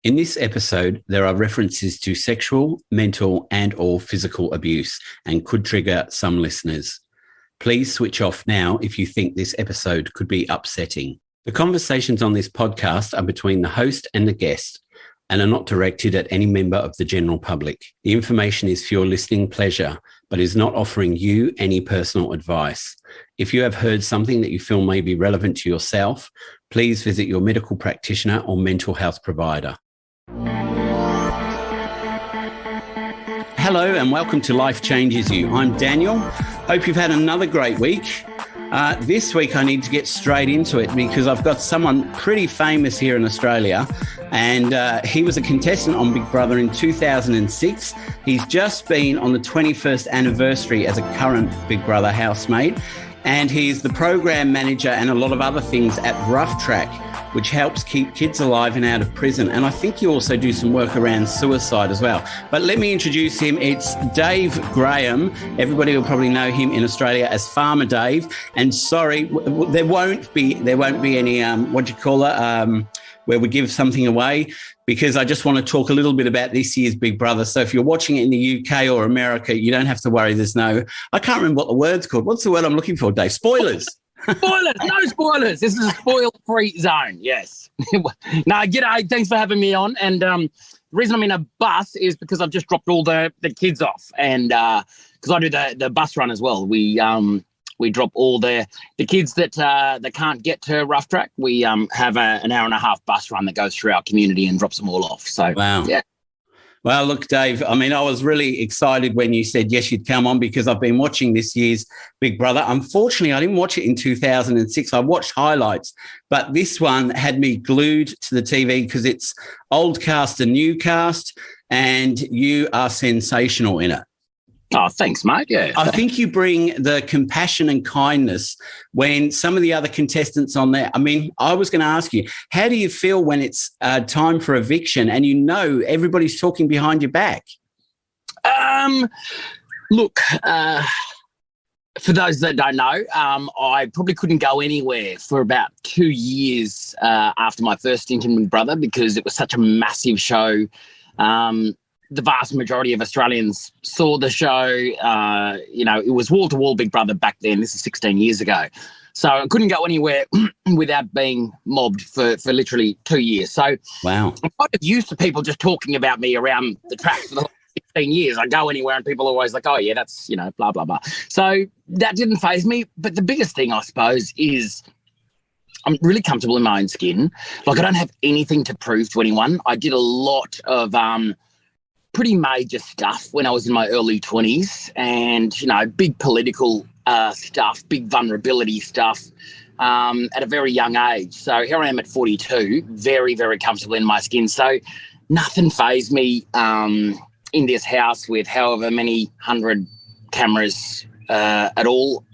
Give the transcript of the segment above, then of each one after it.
In this episode, there are references to sexual, mental, and/or physical abuse and could trigger some listeners. Please switch off now if you think this episode could be upsetting. The conversations on this podcast are between the host and the guest and are not directed at any member of the general public. The information is for your listening pleasure, but is not offering you any personal advice. If you have heard something that you feel may be relevant to yourself, please visit your medical practitioner or mental health provider. Hello and welcome to Life Changes You. I'm Daniel. Hope you've had another great week. This week I need to get straight into it because I've got someone pretty famous here in Australia, and he was a contestant on Big Brother in 2006. He's just been on the 21st anniversary as a current Big Brother housemate, and he's the program manager and a lot of other things at Rufftrack, which helps keep kids alive and out of prison. And I think you also do some work around suicide as well. But let me introduce him. It's Dave Graham. Everybody will probably know him in Australia as Farmer Dave. And sorry, there won't be any, where we give something away, because I just want to talk a little bit about this year's Big Brother. So if you're watching it in the UK or America, you don't have to worry. I can't remember what the word's called. What's the word I'm looking for, Dave? Spoilers. Spoilers, no spoilers. This is a spoil-free zone, yes. No, g'day, thanks for having me on. And the reason I'm in a bus is because I've just dropped all the kids off. And because I do the bus run as well. We drop all the kids that can't get to Rufftrack. We have an hour and a half bus run that goes through our community and drops them all off. So, wow. Yeah. Well, look, Dave, I mean, I was really excited when you said yes, you'd come on, because I've been watching this year's Big Brother. Unfortunately, I didn't watch it in 2006. I watched highlights, but this one had me glued to the TV because it's old cast and new cast, and you are sensational in it. Oh, thanks, mate. Yeah. I think you bring the compassion and kindness when some of the other contestants on there. I mean, I was going to ask you, how do you feel when it's time for eviction and you know everybody's talking behind your back? Look, for those that don't know, I probably couldn't go anywhere for about 2 years after my first stint in Big Brother because it was such a massive show. The vast majority of Australians saw the show. It was wall-to-wall Big Brother back then. This is 16 years ago. So I couldn't go anywhere without being mobbed for literally 2 years. So wow. I'm kind of used to people just talking about me around the track for the last 16 years. I go anywhere and people are always like, oh, yeah, that's, blah, blah, blah. So that didn't faze me. But the biggest thing, I suppose, is I'm really comfortable in my own skin. Like, I don't have anything to prove to anyone. I did a lot of pretty major stuff when I was in my early 20s and, big political stuff, big vulnerability stuff at a very young age. So here I am at 42, very, very comfortable in my skin. So nothing fazed me in this house with however many 100 cameras at all.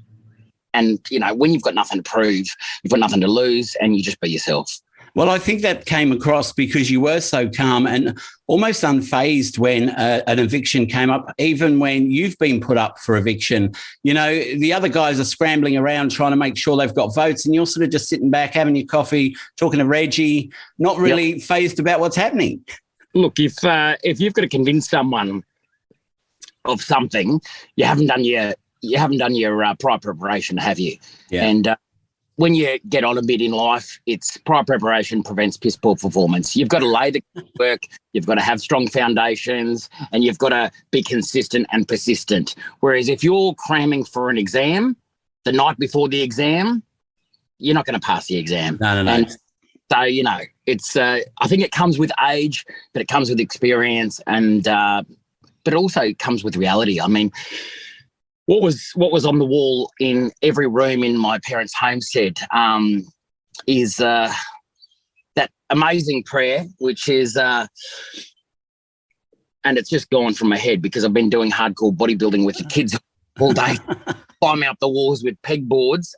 And, when you've got nothing to prove, you've got nothing to lose, and you just be yourself. Well, I think that came across because you were so calm and almost unfazed when an eviction came up, even when you've been put up for eviction. The other guys are scrambling around trying to make sure they've got votes, and you're sort of just sitting back, having your coffee, talking to Reggie, not really fazed about what's happening. Look, if you've got to convince someone of something, you haven't done your prior preparation, have you? Yeah. And when you get on a bit in life, it's prior preparation prevents piss poor performance. You've got to lay the work, you've got to have strong foundations, and you've got to be consistent and persistent. Whereas if you're cramming for an exam the night before the exam, you're not going to pass the exam. No. And so, it's I think it comes with age, but it comes with experience, and but it also comes with reality. I mean, What was on the wall in every room in my parents' homestead is that amazing prayer, which is, and it's just gone from my head because I've been doing hardcore bodybuilding with the kids all day, climb out the walls with pegboards.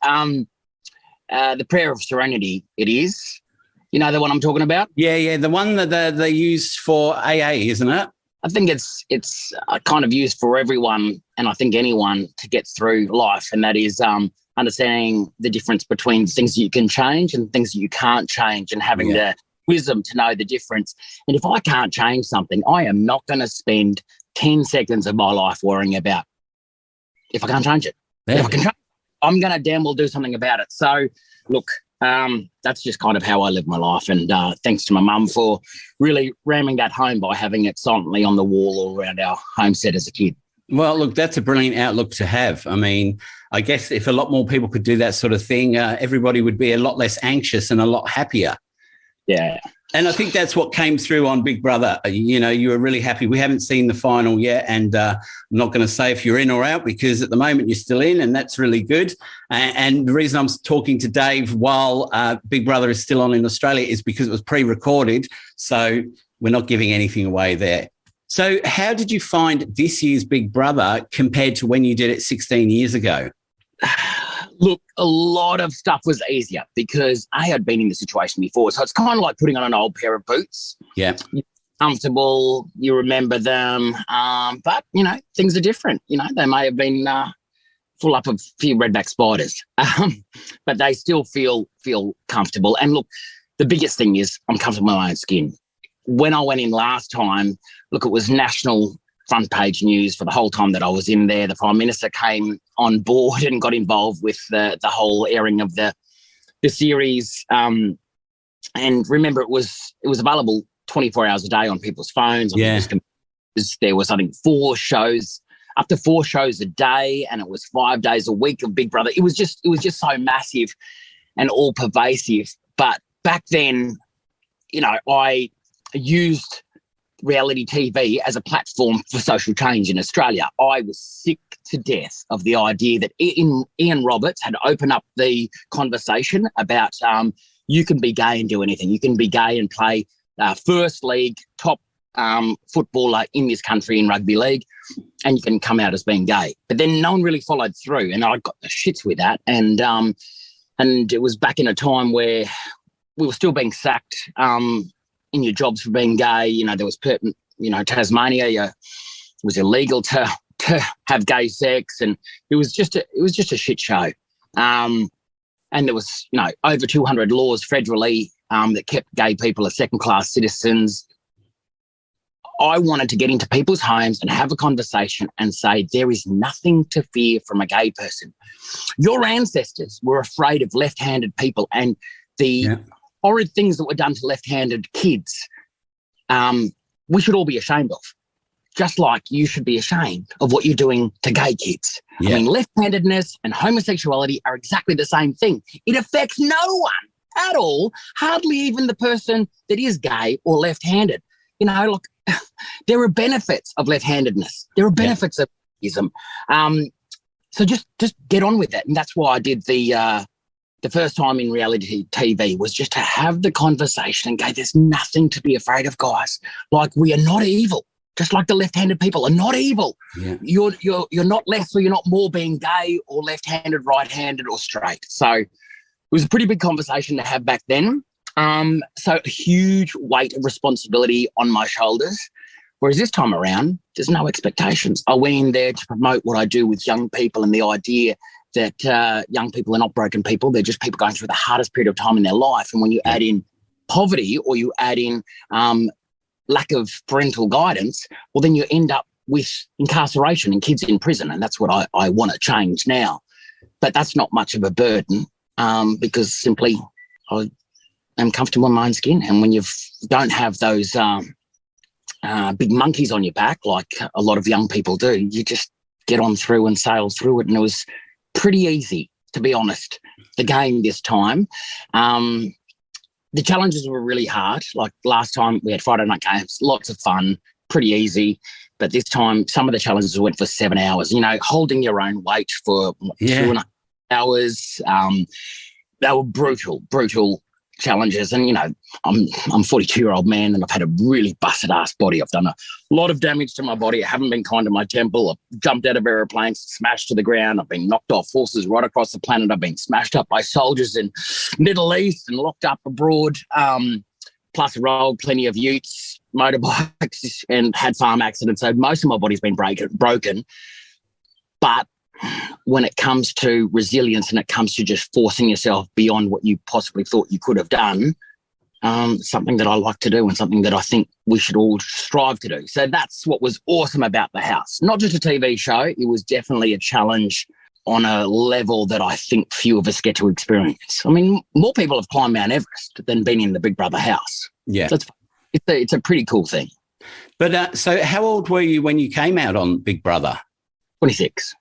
The prayer of serenity, it is. You know the one I'm talking about? Yeah, the one that they used for AA, isn't it? I think it's kind of used for everyone, and I think anyone, to get through life, and that is understanding the difference between things that you can change and things that you can't change, and having to wisdom to know the difference. And if I can't change something, I am not going to spend 10 seconds of my life worrying about if I can't change it. Yeah. If I can change it, I'm going to damn well do something about it. So, look, that's just kind of how I live my life. And thanks to my mum for really ramming that home by having it silently on the wall all around our homestead as a kid. Well, look, that's a brilliant outlook to have. I mean, I guess if a lot more people could do that sort of thing, everybody would be a lot less anxious and a lot happier. Yeah. And I think that's what came through on Big Brother. You know, you were really happy. We haven't seen the final yet, and I'm not going to say if you're in or out because at the moment you're still in, and that's really good. And the reason I'm talking to Dave while Big Brother is still on in Australia is because it was pre-recorded, so we're not giving anything away there. So how did you find this year's Big Brother compared to when you did it 16 years ago? Look, a lot of stuff was easier because I had been in the situation before. So it's kind of like putting on an old pair of boots. Yeah. You're comfortable, you remember them, but, you know, things are different. You know, they may have been full up of a few redback spiders, but they still feel comfortable. And look, the biggest thing is I'm comfortable in my own skin. When I went in last time, look, it was national front page news for the whole time that I was in there. The Prime Minister came on board and got involved with the whole airing of the series. And remember, it was available 24 hours a day on people's phones. Yeah. There was, I think, 4 shows, up to 4 shows a day, and it was 5 days a week of Big Brother. It was just so massive and all pervasive. But back then, you know, I used reality TV as a platform for social change in Australia. I was sick to death of the idea that Ian Roberts had opened up the conversation about you can be gay and do anything. You can be gay and play first league top footballer in this country in rugby league, and you can come out as being gay. But then no one really followed through, and I got the shits with that. And it was back in a time where we were still being sacked in your jobs for being gay. You know, there was, Tasmania, it was illegal to have gay sex, and it was just a shit show. And there was, you know, over 200 laws federally that kept gay people as second-class citizens. I wanted to get into people's homes and have a conversation and say there is nothing to fear from a gay person. Your ancestors were afraid of left-handed people and the horrid things that were done to left-handed kids. We should all be ashamed of, just like you should be ashamed of what you're doing to gay kids. Yeah. I mean, left-handedness and homosexuality are exactly the same thing. It affects no one at all, hardly even the person that is gay or left-handed. You know, look, there are benefits of left-handedness. There are benefits of ism. So just get on with it. And that's why I did the first time in reality TV was just to have the conversation and go, there's nothing to be afraid of, guys. Like, we are not evil. Just like the left-handed people are not evil. Yeah. You're not less or you're not more being gay or left-handed, right-handed or straight. So it was a pretty big conversation to have back then. So a huge weight of responsibility on my shoulders. Whereas this time around, there's no expectations. I went in there to promote what I do with young people and the idea that young people are not broken people. They're just people going through the hardest period of time in their life. And when you add in poverty or you add in lack of parental guidance, well, then you end up with incarceration and kids in prison. And that's what I want to change now. But that's not much of a burden because simply I am comfortable in my own skin. And when you don't have those big monkeys on your back, like a lot of young people do, you just get on through and sail through it. And it was pretty easy, to be honest, the game this time. The challenges were really hard. Like last time we had Friday night games, lots of fun, pretty easy. But this time some of the challenges went for 7 hours, you know, holding your own weight for 2.5 hours. They were brutal challenges. And, you know, I'm a 42-year-old man and I've had a really busted ass body. I've done a lot of damage to my body. I haven't been kind to my temple. I've jumped out of aeroplanes, smashed to the ground. I've been knocked off horses right across the planet. I've been smashed up by soldiers in Middle East and locked up abroad. Plus rolled plenty of utes, motorbikes and had farm accidents. So most of my body's been broken. But when it comes to resilience and it comes to just forcing yourself beyond what you possibly thought you could have done, something that I like to do and something that I think we should all strive to do. So that's what was awesome about the house. Not just a TV show, it was definitely a challenge on a level that I think few of us get to experience. I mean, more people have climbed Mount Everest than been in the Big Brother house. Yeah. So it's a pretty cool thing. But so how old were you when you came out on Big Brother? 26.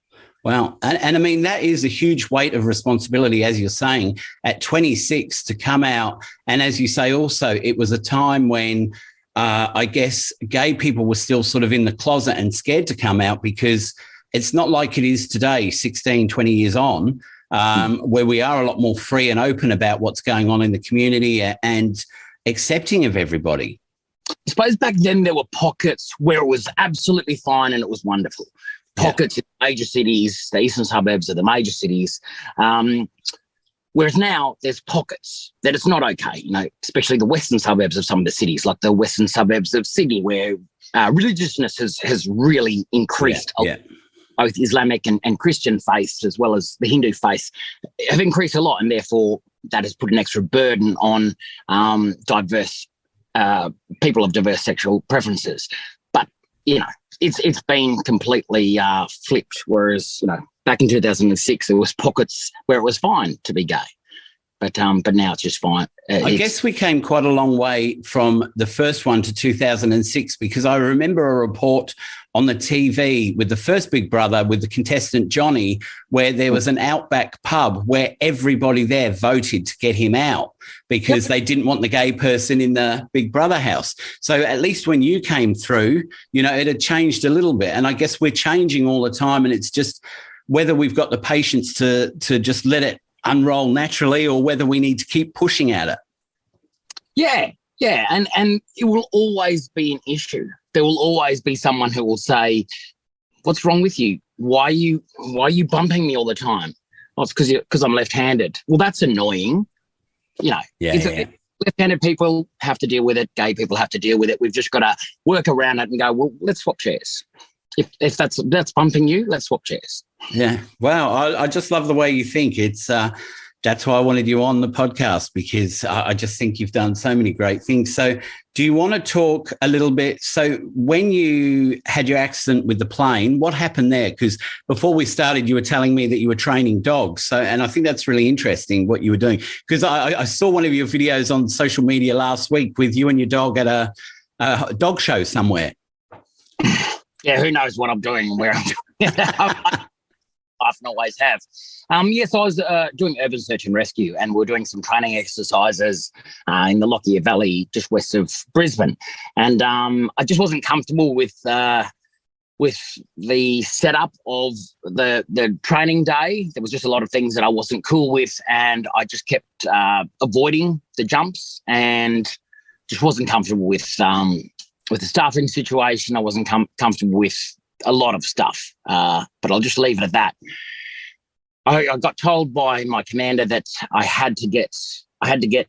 Wow. And I mean, that is a huge weight of responsibility, as you're saying, at 26 to come out. And as you say, also, it was a time when I guess gay people were still sort of in the closet and scared to come out, because it's not like it is today, 16, 20 years on, where we are a lot more free and open about what's going on in the community and accepting of everybody. I suppose back then there were pockets where it was absolutely fine and it was wonderful. Pockets in major cities, the eastern suburbs of the major cities. Whereas now there's pockets that it's not okay, especially the western suburbs of some of the cities, like the western suburbs of Sydney, where religiousness has really increased. Both Islamic and Christian faiths, as well as the Hindu faith, have increased a lot, and therefore that has put an extra burden on diverse people of diverse sexual preferences. But it's been completely flipped. Whereas back in 2006, there was pockets where it was fine to be gay, but now it's just fine. I guess we came quite a long way from the first one to 2006, because I remember a report on the TV with the first Big Brother with the contestant Johnny, where there was an outback pub where everybody there voted to get him out because they didn't want the gay person in the Big Brother house. So at least when you came through, it had changed a little bit. And I guess we're changing all the time, and it's just whether we've got the patience to just let it unroll naturally, or whether we need to keep pushing at it. Yeah, and it will always be an issue. There will always be someone who will say, "What's wrong with you? Why are you bumping me all the time?" "Oh, it's because I'm left-handed." Well, that's annoying. Left-handed people have to deal with it. Gay people have to deal with it. We've just got to work around it and go, well, let's swap chairs. If that's bumping you, let's swap chairs. Yeah. Wow. I just love the way you think. It's that's why I wanted you on the podcast, because I just think you've done so many great things. So do you want to talk a little bit? So when you had your accident with the plane, what happened there? Because before we started, you were telling me that you were training dogs. So, and I think that's really interesting what you were doing, because I saw one of your videos on social media last week with you and your dog at a dog show somewhere. Yeah, who knows what I'm doing and where I'm doing it. I often always have. Yes, I was doing urban search and rescue, and we're doing some training exercises in the Lockyer Valley, just west of Brisbane. And I just wasn't comfortable with the setup of the training day. There was just a lot of things that I wasn't cool with, and I just kept avoiding the jumps, and just wasn't comfortable with the staffing situation. I wasn't comfortable with a lot of stuff, but I'll just leave it at that. I got told by my commander that I had to get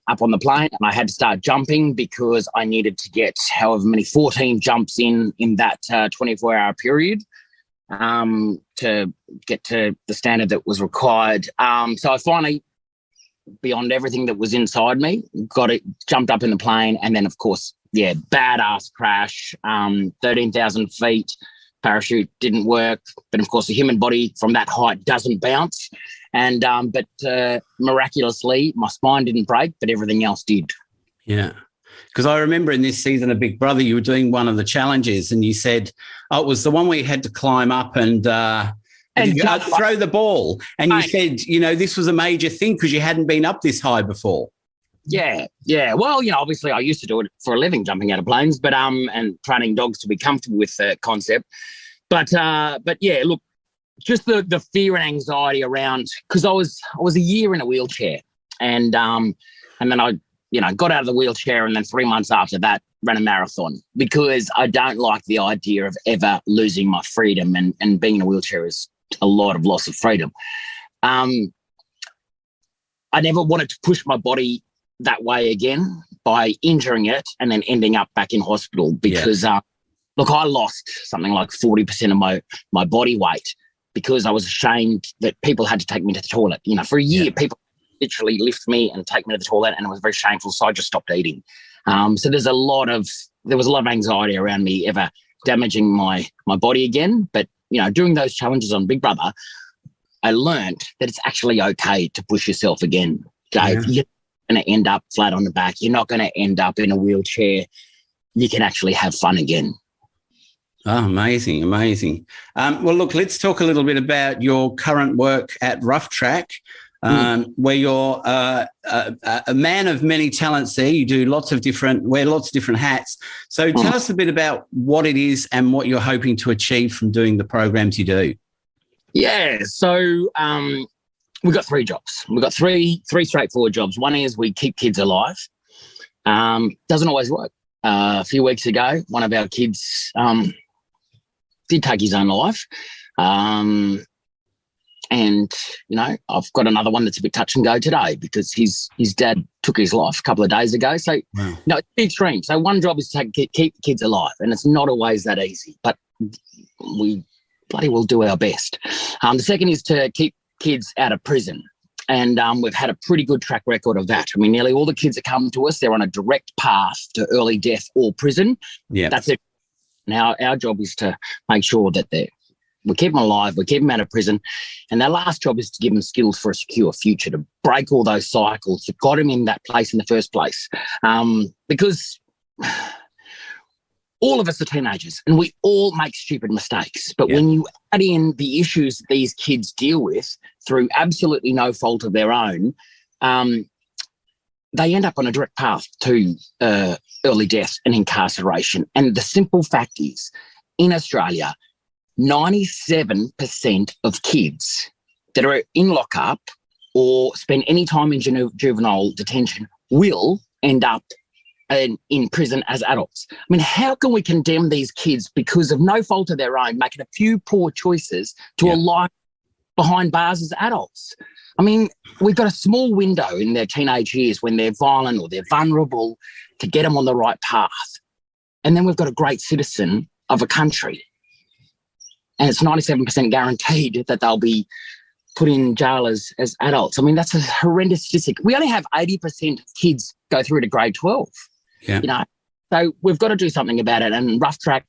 up on the plane and I had to start jumping, because I needed to get however many 14 jumps in that 24-hour period to get to the standard that was required. So I finally, beyond everything that was inside me, got it, jumped up in the plane, and then, of course, badass crash, 13,000 feet. Parachute didn't work, but of course the human body from that height doesn't bounce. And but miraculously, my spine didn't break, but everything else did. Yeah, because I remember in this season of Big Brother, you were doing one of the challenges, and you said, "Oh, it was the one where you had to climb up and throw the ball." And you said, this was a major thing because you hadn't been up this high before. Yeah. Well, obviously I used to do it for a living, jumping out of planes, but and training dogs to be comfortable with the concept. But yeah, look, just the fear and anxiety around, because I was a year in a wheelchair, and then I got out of the wheelchair, and then 3 months after that ran a marathon, because I don't like the idea of ever losing my freedom, and being in a wheelchair is a lot of loss of freedom. I never wanted to push my body that way again by injuring it and then ending up back in hospital, because look, I lost something like 40% of my body weight because I was ashamed that people had to take me to the toilet. For a year, people literally lift me and take me to the toilet, and it was very shameful, so I just stopped eating. So there was a lot of anxiety around me ever damaging my body again. But, doing those challenges on Big Brother, I learned that it's actually okay to push yourself again, Dave. Yeah. You're going to end up flat on the back. You're not going to end up in a wheelchair. You can actually have fun again. Oh, amazing, amazing. Well, look, let's talk a little bit about your current work at Rufftrack, where you're a man of many talents there. You do wear lots of different hats. So tell us a bit about what it is and what you're hoping to achieve from doing the programs you do. Yeah, so we've got 3 jobs. We've got three straightforward jobs. One is we keep kids alive. Doesn't always work. A few weeks ago, one of our kids did take his own life. And, I've got another one that's a bit touch and go today because his dad took his life a couple of days ago. So, it's extreme. So one job is to keep the kids alive, and it's not always that easy, but we bloody well do our best. The second is to keep kids out of prison. And we've had a pretty good track record of that. I mean, nearly all the kids that come to us, they're on a direct path to early death or prison. Yeah, that's it. Now, our job is to make sure that we keep them alive, we keep them out of prison. And our last job is to give them skills for a secure future, to break all those cycles that got them in that place in the first place. Because all of us are teenagers and we all make stupid mistakes. But when you add in the issues that these kids deal with through absolutely no fault of their own, they end up on a direct path to early death and incarceration. And the simple fact is, in Australia, 97% of kids that are in lockup or spend any time in juvenile detention will end up in prison as adults. I mean, how can we condemn these kids because of no fault of their own, making a few poor choices to a life behind bars as adults? I mean, we've got a small window in their teenage years when they're violent or they're vulnerable to get them on the right path. And then we've got a great citizen of a country. And it's 97% guaranteed that they'll be put in jail as adults. I mean, that's a horrendous statistic. We only have 80% of kids go through to grade 12. Yeah. So we've got to do something about it, and Rufftrack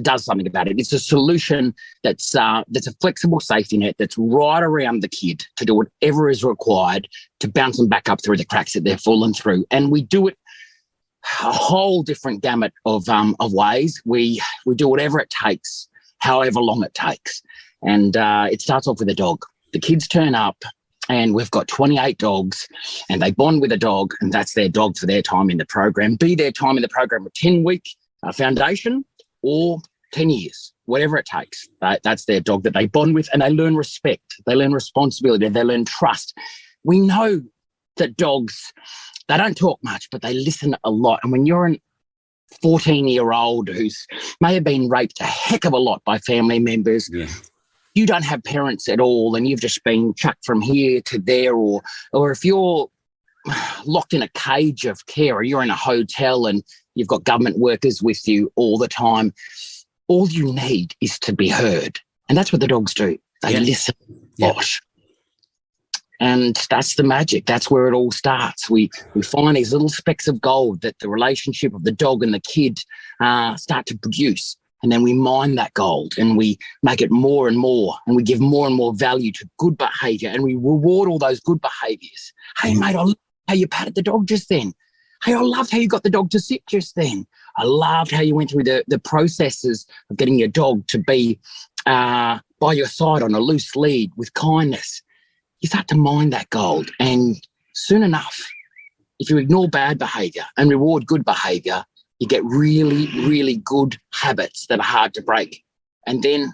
does something about it. It's a solution that's a flexible safety net that's right around the kid to do whatever is required to bounce them back up through the cracks that they've fallen through. And we do it a whole different gamut of ways. We do whatever it takes, however long it takes. And it starts off with a dog. The kids turn up, and we've got 28 dogs, and they bond with a dog, and that's their dog for their time in the program. Be their time in the program a 10-week foundation or 10 years, whatever it takes. That's their dog that they bond with, and they learn respect. They learn responsibility. They learn trust. We know that dogs, they don't talk much, but they listen a lot. And when you're a 14-year-old who's may have been raped a heck of a lot by family members, you don't have parents at all, and you've just been chucked from here to there, or if you're locked in a cage of care, or you're in a hotel and you've got government workers with you all the time, all you need is to be heard. And that's what the dogs do. They listen. Gosh. And that's the magic. That's where it all starts. We find these little specks of gold that the relationship of the dog and the kid start to produce. And then we mine that gold and we make it more and more, and we give more and more value to good behaviour, and we reward all those good behaviours. Hey, mate, I loved how you patted the dog just then. Hey, I loved how you got the dog to sit just then. I loved how you went through the processes of getting your dog to be by your side on a loose lead with kindness. You start to mine that gold, and soon enough, if you ignore bad behaviour and reward good behaviour, you get really, really good habits that are hard to break. And then,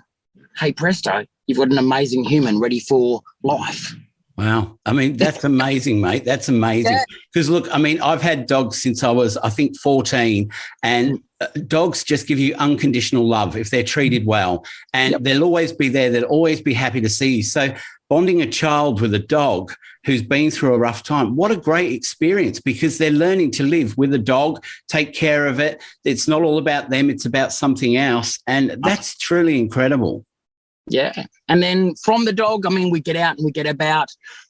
hey, presto, you've got an amazing human ready for life. Wow. I mean, that's amazing, mate. That's amazing. Because, look, I mean, I've had dogs since I was, I think, 14, and dogs just give you unconditional love if they're treated well. And they'll always be there. They'll always be happy to see you. So bonding a child with a dog who's been through a rough time, what a great experience, because they're learning to live with a dog, take care of it. It's not all about them. It's about something else. And that's truly incredible. Yeah. And then from the dog, I mean, we get out and we get about,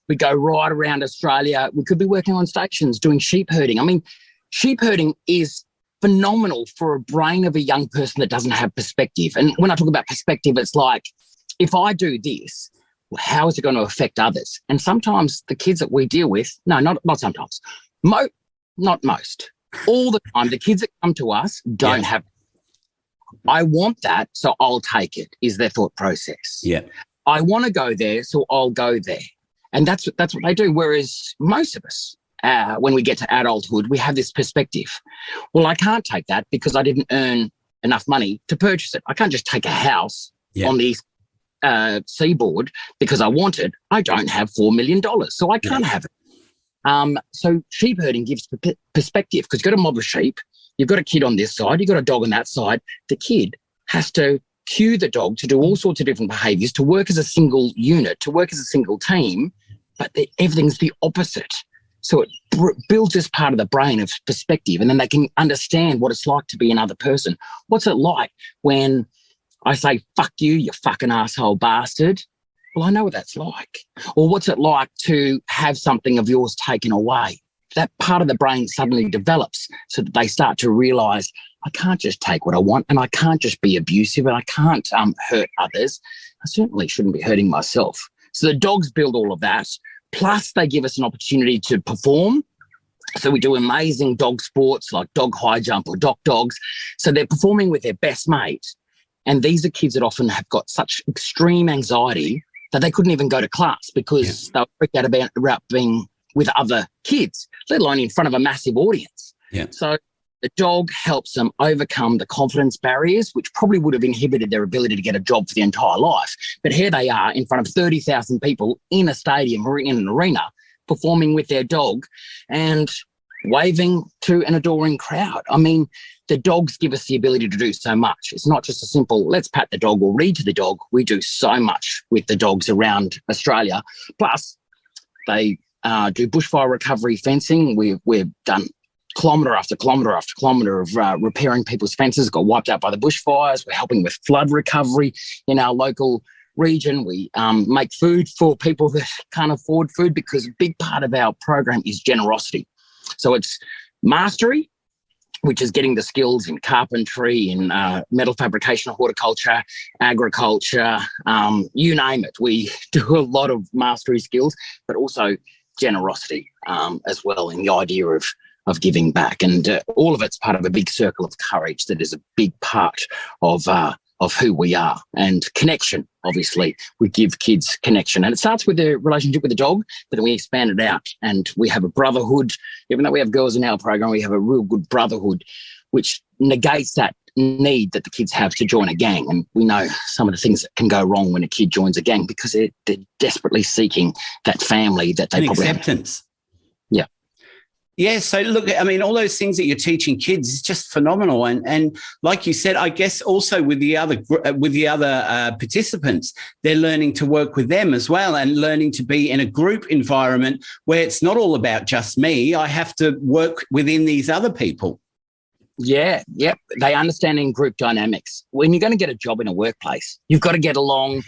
we go right around Australia. We could be working on stations doing sheep herding. I mean, sheep herding is phenomenal for a brain of a young person that doesn't have perspective. And when I talk about perspective, it's like, if I do this, how is it going to affect others? And sometimes the kids that we deal with, no, not sometimes, not most, all the time, the kids that come to us don't have, I want that, so I'll take it, is their thought process. Yeah. I want to go there, so I'll go there. And that's what they do. Whereas most of us, when we get to adulthood, we have this perspective. Well, I can't take that because I didn't earn enough money to purchase it. I can't just take a house on the seaboard because I want it. I don't have $4 million, so I can't have it. So sheep herding gives perspective because you've got a mob of sheep, you've got a kid on this side, you've got a dog on that side. The kid has to cue the dog to do all sorts of different behaviours, to work as a single unit, to work as a single team, but everything's the opposite. So it builds this part of the brain of perspective, and then they can understand what it's like to be another person. What's it like when I say, fuck you, you fucking asshole bastard? Well, I know what that's like. Or what's it like to have something of yours taken away? That part of the brain suddenly develops so that they start to realise, I can't just take what I want, and I can't just be abusive, and I can't hurt others. I certainly shouldn't be hurting myself. So the dogs build all of that. Plus, they give us an opportunity to perform. So we do amazing dog sports like dog high jump or dock dogs. So they're performing with their best mate. And these are kids that often have got such extreme anxiety that they couldn't even go to class because they were freaked out about being with other kids, let alone in front of a massive audience. Yeah. So the dog helps them overcome the confidence barriers, which probably would have inhibited their ability to get a job for the entire life. But here they are in front of 30,000 people in a stadium or in an arena performing with their dog and waving to an adoring crowd. I mean, the dogs give us the ability to do so much. It's not just a simple, let's pat the dog or read to the dog. We do so much with the dogs around Australia. Plus, they do bushfire recovery fencing. We've done kilometre after kilometre after kilometre of repairing people's fences got wiped out by the bushfires. We're helping with flood recovery in our local region. We make food for people that can't afford food because a big part of our program is generosity. So it's mastery, which is getting the skills in carpentry, in metal fabrication, horticulture, agriculture, you name it. We do a lot of mastery skills, but also generosity as well, in the idea of giving back. And all of it's part of a big circle of courage that is a big part of who we are. And connection, obviously, we give kids connection. And it starts with the relationship with the dog, but then we expand it out and we have a brotherhood. Even though we have girls in our program, we have a real good brotherhood, which negates that need that the kids have to join a gang. And we know some of the things that can go wrong when a kid joins a gang because they're desperately seeking that family that they probably acceptance. Yeah. Yeah, so look, I mean, all those things that you're teaching kids is just phenomenal, and like you said, I guess also with the other participants, they're learning to work with them as well, and learning to be in a group environment where it's not all about just me. I have to work within these other people. Yeah, yep. They understand in group dynamics. When you're going to get a job in a workplace, you've got to get along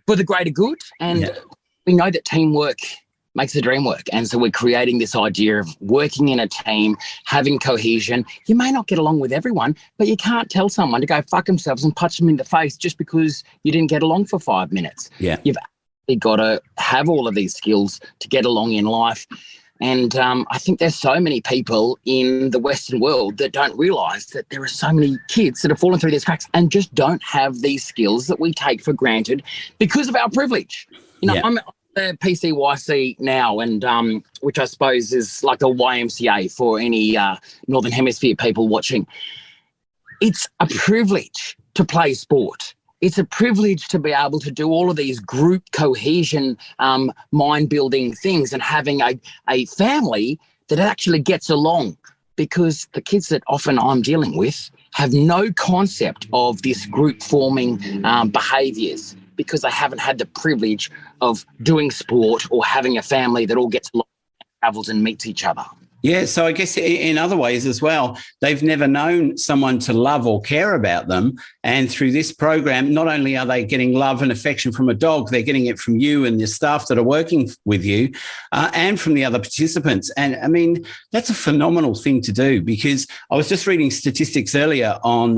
for the greater good, and we know that teamwork makes the dream work. And so we're creating this idea of working in a team, having cohesion. You may not get along with everyone, but you can't tell someone to go fuck themselves and punch them in the face just because you didn't get along for 5 minutes. Yeah. You've actually got to have all of these skills to get along in life. And I think there's so many people in the Western world that don't realise that there are so many kids that have fallen through these cracks and just don't have these skills that we take for granted because of our privilege. You know, I'm the PCYC now, and which I suppose is like a YMCA for any Northern Hemisphere people watching. It's a privilege to play sport. It's a privilege to be able to do all of these group cohesion, mind-building things and having a family that actually gets along, because the kids that often I'm dealing with have no concept of this group-forming behaviours, because they haven't had the privilege of doing sport or having a family that all gets along, travels and meets each other. Yeah, so I guess in other ways as well, they've never known someone to love or care about them. And through this program, not only are they getting love and affection from a dog, they're getting it from you and the staff that are working with you and from the other participants. And I mean, that's a phenomenal thing to do, because I was just reading statistics earlier on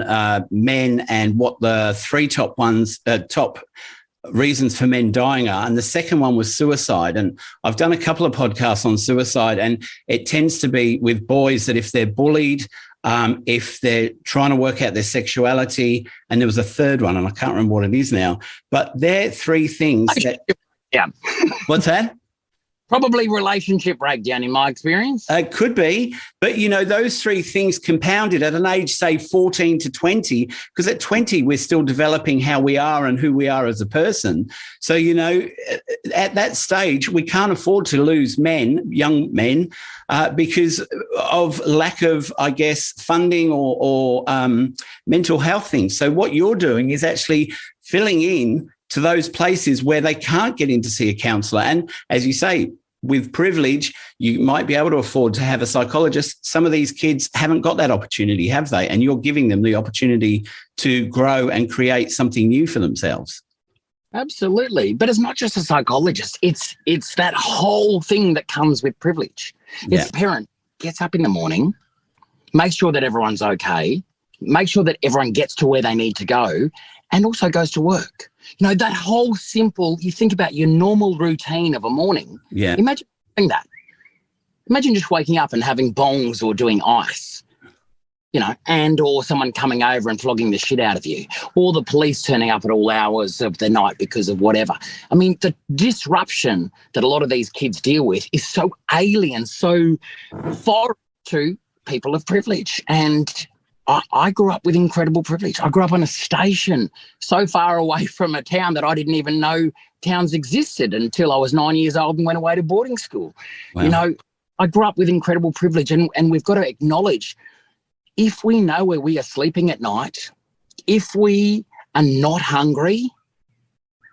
men and what the three top reasons for men dying are, and the second one was suicide. And I've done a couple of podcasts on suicide, and it tends to be with boys that if they're bullied, if they're trying to work out their sexuality, and there was a third one and I can't remember what it is now, but they're three things that... Yeah. What's that? Probably relationship breakdown in my experience. It could be. But, you know, those three things compounded at an age, say, 14 to 20, because at 20, we're still developing how we are and who we are as a person. So, you know, at that stage, we can't afford to lose young men, because of lack of, I guess, funding or mental health things. So what you're doing is actually filling in to those places where they can't get in to see a counsellor. And as you say, with privilege, you might be able to afford to have a psychologist. Some of these kids haven't got that opportunity, have they? And you're giving them the opportunity to grow and create something new for themselves. Absolutely. But it's not just a psychologist. It's that whole thing that comes with privilege. It's parent gets up in the morning, makes sure that everyone's okay, make sure that everyone gets to where they need to go, and also goes to work. You know, that whole simple, you think about your normal routine of a morning. Yeah. Imagine doing that. Imagine just waking up and having bongs or doing ice, you know, and or someone coming over and flogging the shit out of you, or the police turning up at all hours of the night because of whatever. I mean, the disruption that a lot of these kids deal with is so alien, so foreign to people of privilege. And I grew up with incredible privilege. I grew up on a station so far away from a town that I didn't even know towns existed until I was 9 years old and went away to boarding school. Wow. You know, I grew up with incredible privilege, and we've got to acknowledge, if we know where we are sleeping at night, if we are not hungry,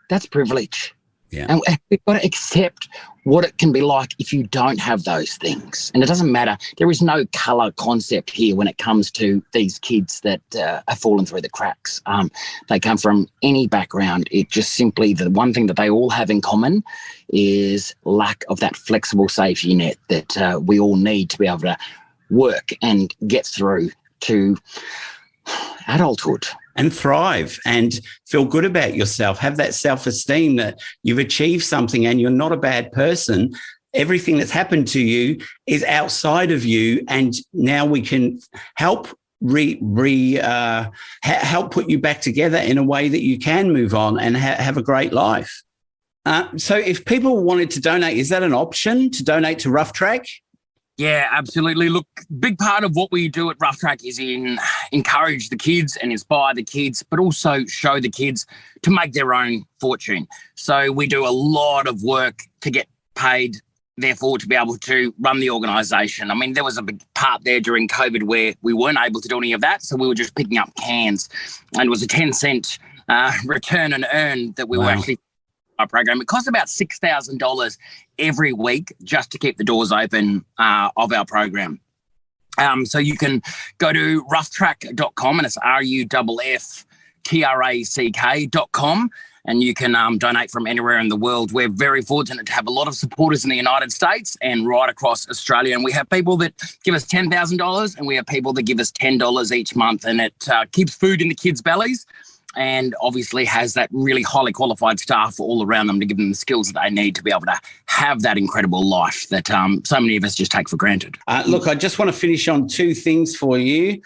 that's privilege. Yeah. And we've got to accept what it can be like if you don't have those things. And it doesn't matter. There is no colour concept here when it comes to these kids that have fallen through the cracks. They come from any background. It just simply, the one thing that they all have in common is lack of that flexible safety net that we all need to be able to work and get through to adulthood. And thrive and feel good about yourself. Have that self-esteem that you've achieved something and you're not a bad person. Everything that's happened to you is outside of you, and now we can help help put you back together in a way that you can move on and have a great life. So if people wanted to donate, is that an option to donate to Rufftrack? Yeah, absolutely. Look, big part of what we do at Rufftrack is encourage the kids and inspire the kids, but also show the kids to make their own fortune. So we do a lot of work to get paid, therefore to be able to run the organisation. I mean, there was a big part there during COVID where we weren't able to do any of that, so we were just picking up cans, and it was a 10-cent return and earn that we were actually our program. It costs about $6,000 every week just to keep the doors open of our program. So you can go to rufftrack.com, and it's rufftrack.com, and you can donate from anywhere in the world. We're very fortunate to have a lot of supporters in the United States and right across Australia. And we have people that give us $10,000, and we have people that give us $10 each month, and it keeps food in the kids' bellies, and obviously has that really highly qualified staff all around them to give them the skills that they need to be able to have that incredible life that so many of us just take for granted. Look, I just want to finish on two things for you.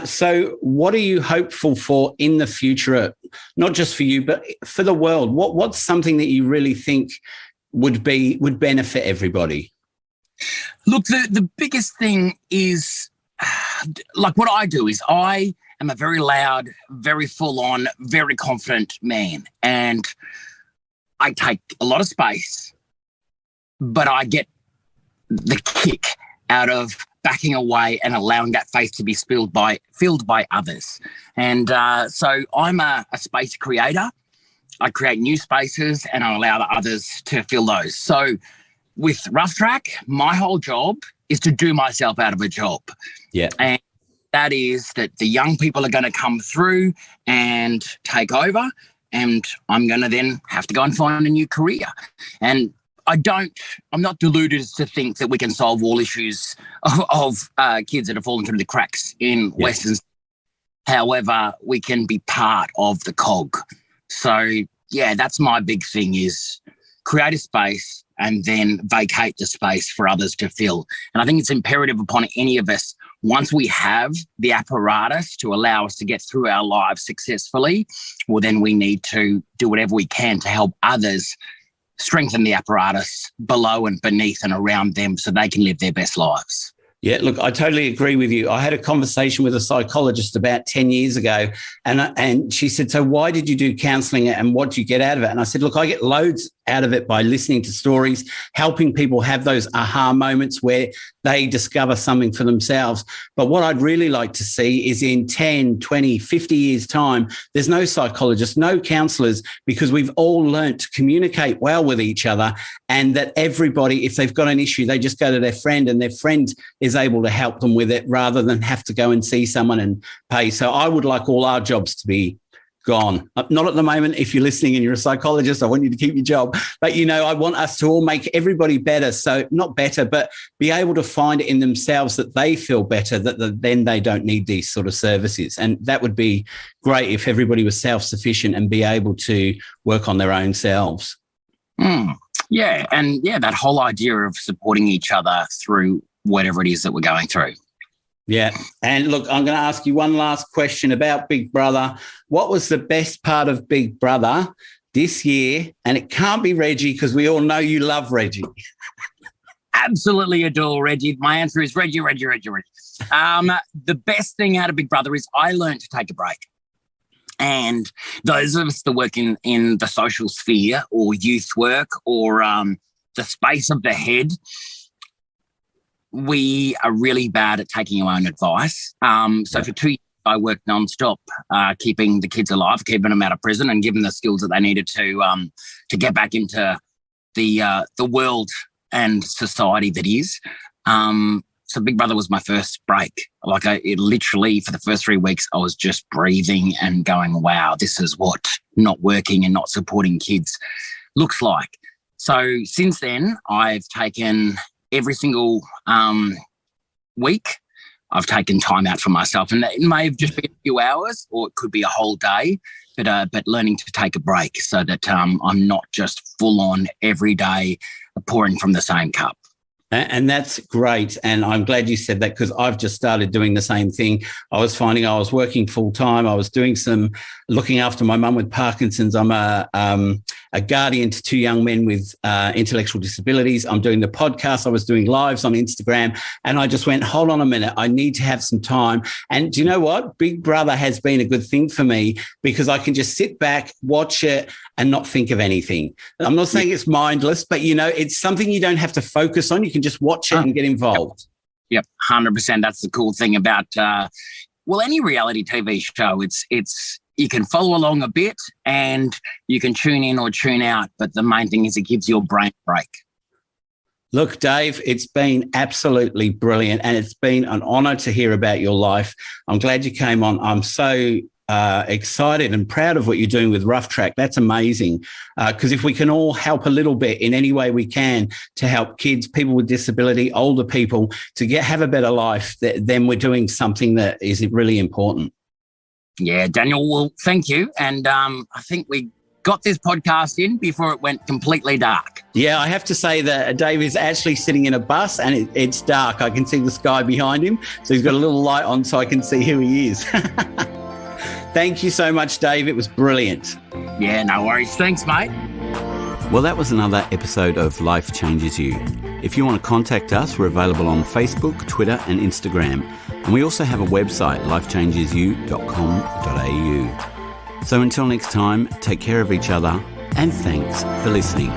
So what are you hopeful for in the future, not just for you, but for the world? What's something that you really think would benefit everybody? Look, the biggest thing is, like what I do is I am a very loud, very full-on, very confident man. And I take a lot of space, but I get the kick out of backing away and allowing that face to be filled by others. And so I'm a space creator. I create new spaces and I allow the others to fill those. So with Rufftrack, my whole job is to do myself out of a job. Yeah. And that is that the young people are going to come through and take over, and I'm going to then have to go and find a new career. And I'm not deluded to think that we can solve all issues of kids that have fallen through the cracks in Western. However, we can be part of the cog. So, yeah, that's my big thing, is create a space and then vacate the space for others to fill. And I think it's imperative upon any of us, once we have the apparatus to allow us to get through our lives successfully, well, then we need to do whatever we can to help others strengthen the apparatus below and beneath and around them so they can live their best lives. Yeah, look, I totally agree with you. I had a conversation with a psychologist about 10 years ago, and she said, so why did you do counselling and what do you get out of it? And I said, look, I get loads out of it by listening to stories, helping people have those aha moments where they discover something for themselves. But what I'd really like to see is in 10, 20, 50 years' time, there's no psychologists, no counsellors, because we've all learnt to communicate well with each other, and that everybody, if they've got an issue, they just go to their friend and their friend is able to help them with it rather than have to go and see someone and pay. So I would like all our jobs to be gone. Not at the moment. If you're listening and you're a psychologist, I want you to keep your job. But, I want us to all make everybody better. So not better, but be able to find it in themselves that they feel better, that then they don't need these sort of services. And that would be great if everybody was self-sufficient and be able to work on their own selves. Yeah. And that whole idea of supporting each other through whatever it is that we're going through. Yeah. And look, I'm going to ask you one last question about Big Brother. What was the best part of Big Brother this year? And it can't be Reggie, because we all know you love Reggie. Absolutely adore Reggie. My answer is Reggie. The best thing out of Big Brother is I learned to take a break. And those of us that work in the social sphere or youth work or the space of the head, we are really bad at taking our own advice. So for 2 years, I worked nonstop, keeping the kids alive, keeping them out of prison and giving them the skills that they needed to get back into the world and society that is. So Big Brother was my first break. It literally, for the first 3 weeks, I was just breathing and going, wow, this is what not working and not supporting kids looks like. So since then, I've taken every single week, I've taken time out for myself, and it may have just been a few hours, or it could be a whole day. But learning to take a break so that I'm not just full on every day pouring from the same cup. And that's great. And I'm glad you said that, because I've just started doing the same thing. I was finding I was working full time. I was doing some looking after my mum with Parkinson's. I'm a guardian to 2 young men with intellectual disabilities. I'm doing the podcast. I was doing lives on Instagram. And I just went, hold on a minute. I need to have some time. And do you know what? Big Brother has been a good thing for me, because I can just sit back, watch it and not think of anything. I'm not saying it's mindless, but, it's something you don't have to focus on. You can just watch it and get involved. Yep, 100%. That's the cool thing about, any reality TV show. It's you can follow along a bit and you can tune in or tune out, but the main thing is it gives your brain a break. Look, Dave, it's been absolutely brilliant, and it's been an honour to hear about your life. I'm glad you came on. I'm so excited and proud of what you're doing with Rufftrack. That's amazing, because if we can all help a little bit in any way we can to help kids, people with disability, older people to have a better life, then we're doing something that is really important. Yeah, Daniel, well, thank you. And I think we got this podcast in before it went completely dark. Yeah, I have to say that Dave is actually sitting in a bus and it's dark. I can see the sky behind him. So he's got a little light on so I can see who he is. Thank you so much, Dave. It was brilliant. Yeah, no worries. Thanks, mate. Well, that was another episode of Life Changes You. If you want to contact us, we're available on Facebook, Twitter and Instagram. And we also have a website, lifechangesyou.com.au. So until next time, take care of each other and thanks for listening.